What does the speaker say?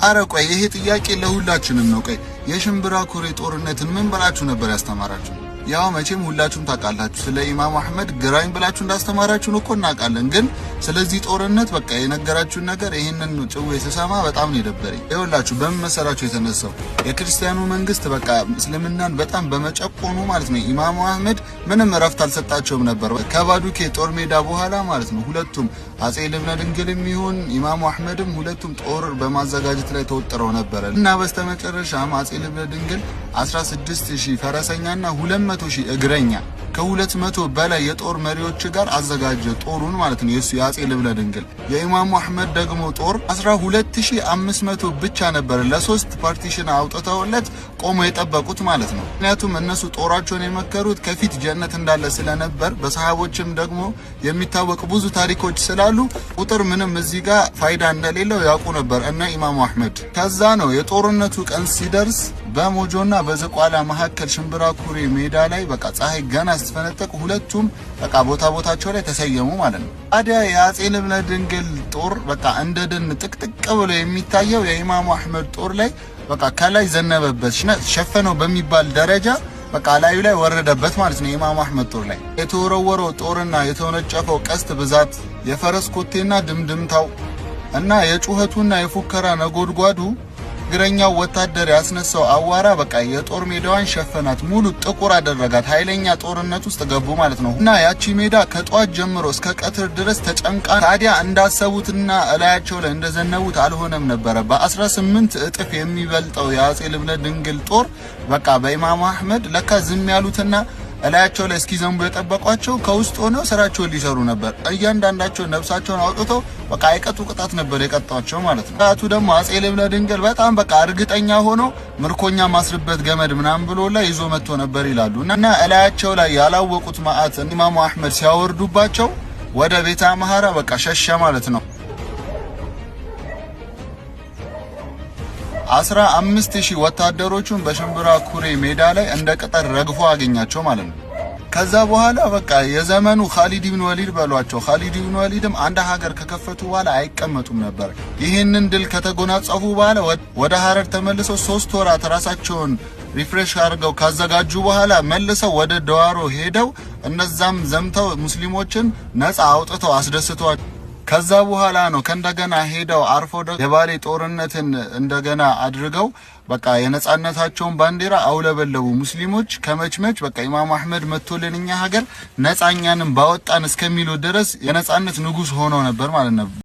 አረ ቆይ ይሄ ጥያቄ ለሁላችንም ነው። ቆይ የሽምብራ ኩሬ ጦርነትን ምን ብላችሁ ነበር ያስተማራችሁ? ያው መቼም ሁላችሁም ታውቃላችሁ ስለ ኢማም አህመድ ግራኝ ብላችሁ እንዳስተማራችሁ እኮ እናውቃለን። ግን ስለዚህ ጦርነት በቃ የነገራችሁን ነገር ይሄንን ጭዌ ስሰማ በጣም ነው የደበረኝ። ይኸውላችሁ በመሰራችሁ የተነሳው የክርስቲያኑ መንግስት በቃ እስልምናን በጣም በመጨቆኑ ማለት ነው ኢማም አህመድ ምንም እረፍት አልሰጣቸውም ነበር። ከባዱኬ ጦር ሜዳ በኋላ ማለት ነው ሁለቱም አጼ ልብነ ድንግልም ይሁን ኢማም አህመድም ሁለቱም ጦር በማዘጋጀት ላይ ተወጥረው ነበር እና በስተመጨረሻም አጼ ልብነ ድንግል 16000 ፈረሰኛና 200,000 እግረኛ ከ200 በላይ የጦር መሪዎች ጋር አዘጋጀ ጦሩን ማለት ነው የአጼ ልብነ ድንግል። የኢማሙ አህመድ ደግሞ ጦር 12500 ብቻ ነበር ለሶስት ፓርቲሽን አውጥተውለት ቆሞ የጠበቁት ማለት ነው። ምክንያቱም እነሱ ጦራቸውን የመከሩት ከፊት ጀነት እንዳለ ስለነበር በሰሃቦችም ደግሞ የሚታወቅ ብዙ ታሪኮች ስላሉ ቁጥር ምንም እዚህ ጋር ፋይዳ እንደሌለው ያውቁ ነበር እና ኢማሙ አህመድ። ከዛ ነው የጦርነቱ ቀን ሲደርስ በሞጆና በዘቋላ መካከል ሽምብራ ኩሬ ሜዳ ላይ በቃ ፀሐይ ገና ስትፈነጥቅ ሁለቱም በቃ ቦታቸው ላይ ተሰየሙ ማለት ነው። ታዲያ የአጼ ልብነ ድንግል ጦር በቃ እንደ ደን ጥቅጥቅ ብሎ የሚታየው የኢማሙ አህመድ ጦር ላይ በቃ ከላይ ዘነበበት ሸፈነው በሚባል ደረጃ በቃ ላዩ ላይ ወረደበት ማለት ነው። የኢማሙ አህመድ ጦር ላይ የተወረወረው ጦርና የተወነጨፈው ቀስት ብዛት፣ የፈረስ ኮቴና ድምድምታው እና የጩኸቱና የፉከራ ነጎድጓዱ እግረኛው ወታደር ያስነሳው አዋራ በቃ የጦር ሜዳዋን ሸፈናት፣ ሙሉ ጥቁር አደረጋት። ኃይለኛ ጦርነት ውስጥ ገቡ ማለት ነው እና ያቺ ሜዳ ከጧት ጀምሮ እስከ ቀትር ድረስ ተጨንቃ ታዲያ እንዳሰቡትና እላያቸው ላይ እንደዘነቡት አልሆነም ነበር። በ18 እጥፍ የሚበልጠው የአጼ ልብነ ድንግል ጦር በቃ በኢማሙ አህመድ ለካ ዝም ያሉትና እላያቸው ላይ እስኪዘንቡ የጠበቋቸው ከውስጥ ሆነው ስራቸውን ሊሰሩ ነበር። እያንዳንዳቸው ነፍሳቸውን አውጥተው በቃ አይቀጡ ቅጣት ነበር የቀጣቸው ማለት ነው። ራቱ ደግሞ አጼ ልብነ ድንግል በጣም በቃ እርግጠኛ ሆኖ ምርኮኛ ማስርበት ገመድ ምናምን ብሎ ላይ ይዞ መጥቶ ነበር ይላሉ እና እላያቸው ላይ ያላወቁት ማአት ኢማሙ አህመድ ሲያወርዱባቸው ወደ ቤተ አምሐራ በቃ ሸሸ ማለት ነው። 15000 ወታደሮቹን በሽምብራ ኩሬ ሜዳ ላይ እንደ ቅጠር ረግፎ አገኛቸው ማለት ነው። ከዛ በኋላ በቃ የዘመኑ ኻሊድ ኢብኑ ወሊድ በሏቸው። ኻሊድ ኢብኑ ወሊድም አንድ ሀገር ከከፈቱ በኋላ አይቀመጡም ነበር። ይሄንን ድል ከተጎናጸፉ በኋላ ወደ ሐረር ተመልሰው 3 ወራት ራሳቸውን ሪፍሬሽ አድርገው ካዘጋጁ በኋላ መልሰው ወደ ደዋሮ ሄደው እነዛም ዘምተው ሙስሊሞችን ነፃ አውጥተው አስደስተዋል። ከዛ በኋላ ነው ከእንደገና ሄደው አርፎ የባሌ ጦርነትን እንደገና አድርገው በቃ የነጻነታቸውን ባንዲራ አውለበለቡ ሙስሊሞች። ከመችመች በቃ ኢማም አህመድ መጥቶልን እኛ ሀገር ነፃኛንም ባወጣን እስከሚሉ ድረስ የነጻነት ንጉስ ሆኖ ነበር ማለት ነው።